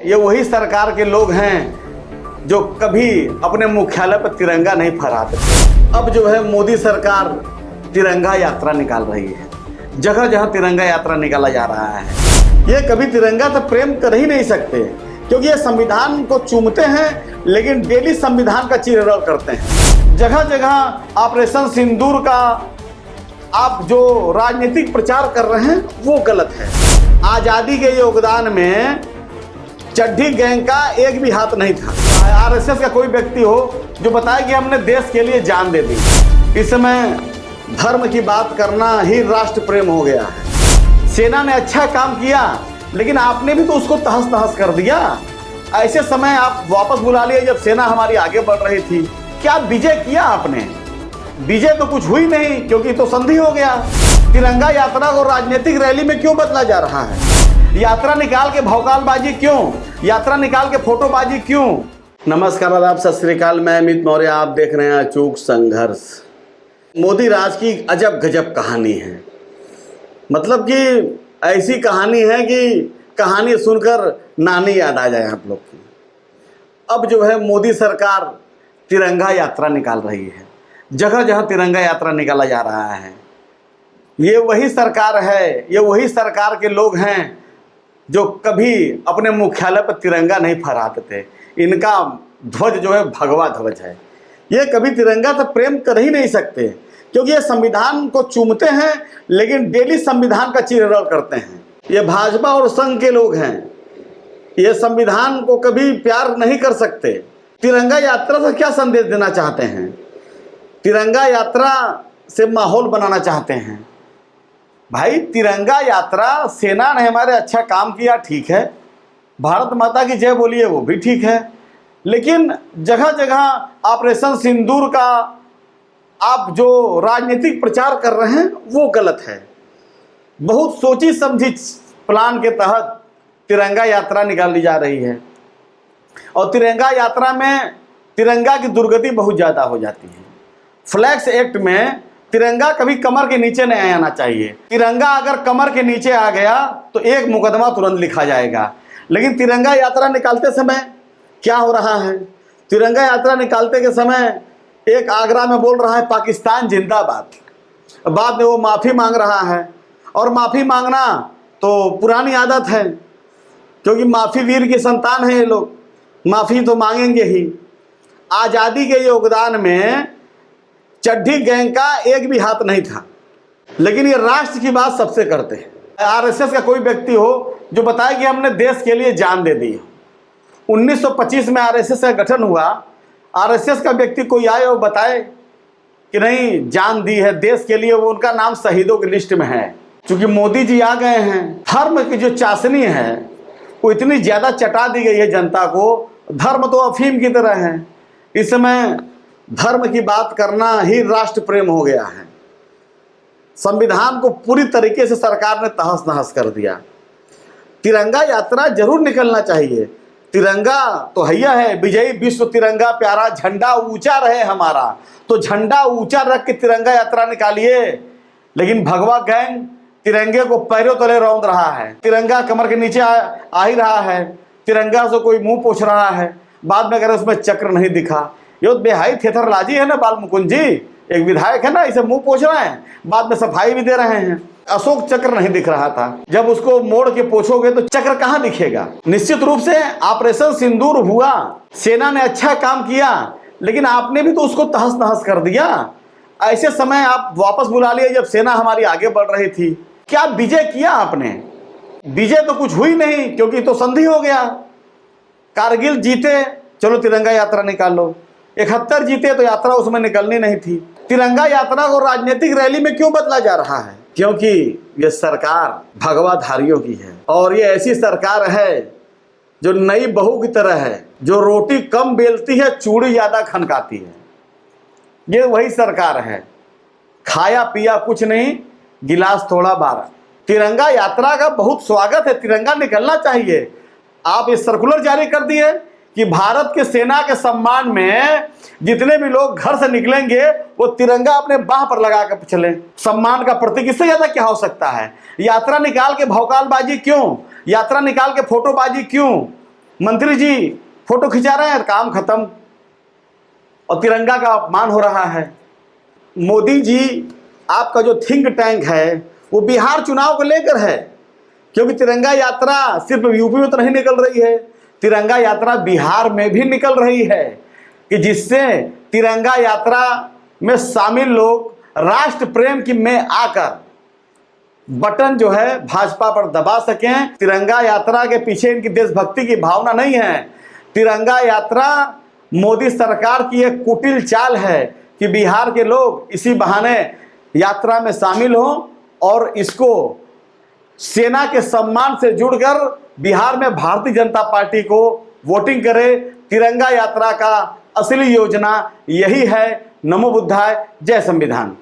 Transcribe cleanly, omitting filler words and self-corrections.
ये वही सरकार के लोग हैं जो कभी अपने मुख्यालय पर तिरंगा नहीं फहराते। अब जो है मोदी सरकार तिरंगा यात्रा निकाल रही है, जगह जगह तिरंगा यात्रा निकाला जा रहा है। ये कभी तिरंगा से प्रेम कर ही नहीं सकते क्योंकि ये संविधान को चूमते हैं, लेकिन डेली संविधान का चीरहरण करते हैं। जगह जगह ऑपरेशन सिंदूर का आप जो राजनीतिक प्रचार कर रहे हैं वो गलत है। आज़ादी के योगदान में चड्ढी गैंग का एक भी हाथ नहीं था। आरएसएस का कोई व्यक्ति हो जो बताए कि हमने देश के लिए जान दे दी। इस समय धर्म की बात करना ही राष्ट्र प्रेम हो गया है। सेना ने अच्छा काम किया, लेकिन आपने भी तो उसको तहस नहस कर दिया। ऐसे समय आप वापस बुला लिए जब सेना हमारी आगे बढ़ रही थी। क्या विजय किया आपने? विजय तो कुछ हुई नहीं, क्योंकि तो संधि हो गया। तिरंगा यात्रा को राजनीतिक रैली में क्यों बदला जा रहा है? यात्रा निकाल के भौकालबाजी क्यों? यात्रा निकाल के फोटोबाजी क्यों? नमस्कार, आदाब, सत श्री अकाल। मैं अमित मौर्य, आप देख रहे हैं अचूक संघर्ष। मोदी राज की अजब गजब कहानी है। मतलब कि ऐसी कहानी है कि कहानी सुनकर नानी याद आ जाए आप लोग की। अब जो है मोदी सरकार तिरंगा यात्रा निकाल रही है, जगह जगह तिरंगा यात्रा निकाला जा रहा है। ये वही सरकार है, ये वही सरकार के लोग हैं जो कभी अपने मुख्यालय पर तिरंगा नहीं फहराते थे। इनका ध्वज जो है भगवा ध्वज है। ये कभी तिरंगा से प्रेम कर ही नहीं सकते क्योंकि ये संविधान को चूमते हैं, लेकिन डेली संविधान का चीरहरण करते हैं। ये भाजपा और संघ के लोग हैं, ये संविधान को कभी प्यार नहीं कर सकते। तिरंगा यात्रा से क्या संदेश देना चाहते हैं? तिरंगा यात्रा से माहौल बनाना चाहते हैं। भाई, तिरंगा यात्रा, सेना ने हमारे अच्छा काम किया, ठीक है, भारत माता की जय बोलिए, वो भी ठीक है, लेकिन जगह जगह ऑपरेशन सिंदूर का आप जो राजनीतिक प्रचार कर रहे हैं वो गलत है। बहुत सोची समझी प्लान के तहत तिरंगा यात्रा निकाली जा रही है, और तिरंगा यात्रा में तिरंगा की दुर्गति बहुत ज़्यादा हो जाती है। फ्लैग्स एक्ट में तिरंगा कभी कमर के नीचे नहीं आना चाहिए। तिरंगा अगर कमर के नीचे आ गया तो एक मुकदमा तुरंत लिखा जाएगा। लेकिन तिरंगा यात्रा निकालते समय क्या हो रहा है? तिरंगा यात्रा निकालते के समय एक आगरा में बोल रहा है पाकिस्तान जिंदाबाद, बाद में वो माफ़ी मांग रहा है। और माफ़ी मांगना तो पुरानी आदत है, क्योंकि माफ़ी वीर की संतान है ये लोग, माफ़ी तो मांगेंगे ही। आज़ादी के योगदान में चड्ढी गैंग का एक भी हाथ नहीं था, लेकिन ये राष्ट्र की बात सबसे करते हैं। आरएसएस का कोई व्यक्ति हो जो बताए कि हमने देश के लिए जान दे दी। 1925 में आरएसएस का गठन हुआ। आरएसएस का व्यक्ति कोई आए और बताए कि नहीं, जान दी है देश के लिए, वो उनका नाम शहीदों की लिस्ट में है। क्योंकि मोदी जी आ गए हैं, धर्म की जो चाशनी है वो इतनी ज़्यादा चटा दी गई है जनता को। धर्म तो अफीम की तरह है। इस समय धर्म की बात करना ही राष्ट्र प्रेम हो गया है। संविधान को पूरी तरीके से सरकार ने तहस नहस कर दिया। तिरंगा यात्रा जरूर निकलना चाहिए। तिरंगा तो हैया है, विजयी विश्व तिरंगा प्यारा, झंडा ऊंचा रहे हमारा। तो झंडा ऊंचा रख के तिरंगा यात्रा निकालिए। लेकिन भगवा गैंग तिरंगे को पैरों तले रौंद रहा है। तिरंगा कमर के नीचे आ ही रहा है। तिरंगा से कोई मुंह पोछ रहा है, बाद में अगर उसमें चक्र नहीं दिखा। ये बेहाई थेथरलाजी है ना। बाल मुकुंद जी एक विधायक है ना, इसे मुंह पोछ रहे हैं, बाद में सफाई भी दे रहे हैं। अशोक चक्र नहीं दिख रहा था, जब उसको मोड़ के पोछोगे तो चक्र कहाँ दिखेगा? निश्चित रूप से ऑपरेशन सिंदूर हुआ, सेना ने अच्छा काम किया, लेकिन आपने भी तो उसको तहस नहस कर दिया। ऐसे समय आप वापस बुला लिए जब सेना हमारी आगे बढ़ रही थी। क्या विजय किया आपने? विजय तो कुछ हुई नहीं, क्योंकि तो संधि हो गया। कारगिल जीते, चलो तिरंगा यात्रा निकाल लो। 71 जीते तो यात्रा उसमें निकलनी नहीं थी। तिरंगा यात्रा को राजनीतिक रैली में क्यों बदला जा रहा है? क्योंकि ये सरकार भगवाधारियों की है, और ये ऐसी सरकार है जो नई बहू की तरह है, जो रोटी कम बेलती है, चूड़ी ज्यादा खनकाती है। ये वही सरकार है, खाया पिया कुछ नहीं, गिलास थोड़ा बारा। तिरंगा यात्रा का बहुत स्वागत है, तिरंगा निकलना चाहिए। आप ये सर्कुलर जारी कर दिए कि भारत के सेना के सम्मान में जितने भी लोग घर से निकलेंगे वो तिरंगा अपने बाह पर लगा कर चले। सम्मान का प्रतीक, इससे ज्यादा क्या हो सकता है? यात्रा निकाल के भौकालबाजी क्यों? यात्रा निकाल के फोटोबाजी क्यों? मंत्री जी फोटो खिंचा रहे हैं, काम खत्म, और तिरंगा का अपमान हो रहा है। मोदी जी, आपका जो थिंक टैंक है वो बिहार चुनाव को लेकर है, क्योंकि तिरंगा यात्रा सिर्फ यूपी में तो नहीं निकल रही है, तिरंगा यात्रा बिहार में भी निकल रही है, कि जिससे तिरंगा यात्रा में शामिल लोग राष्ट्र प्रेम की में आकर बटन जो है भाजपा पर दबा सकें। तिरंगा यात्रा के पीछे इनकी देशभक्ति की भावना नहीं है। तिरंगा यात्रा मोदी सरकार की एक कुटिल चाल है कि बिहार के लोग इसी बहाने यात्रा में शामिल हों और इसको सेना के सम्मान से जुड़कर बिहार में भारतीय जनता पार्टी को वोटिंग करे। तिरंगा यात्रा का असली योजना यही है। नमो बुद्धाय, जय संविधान।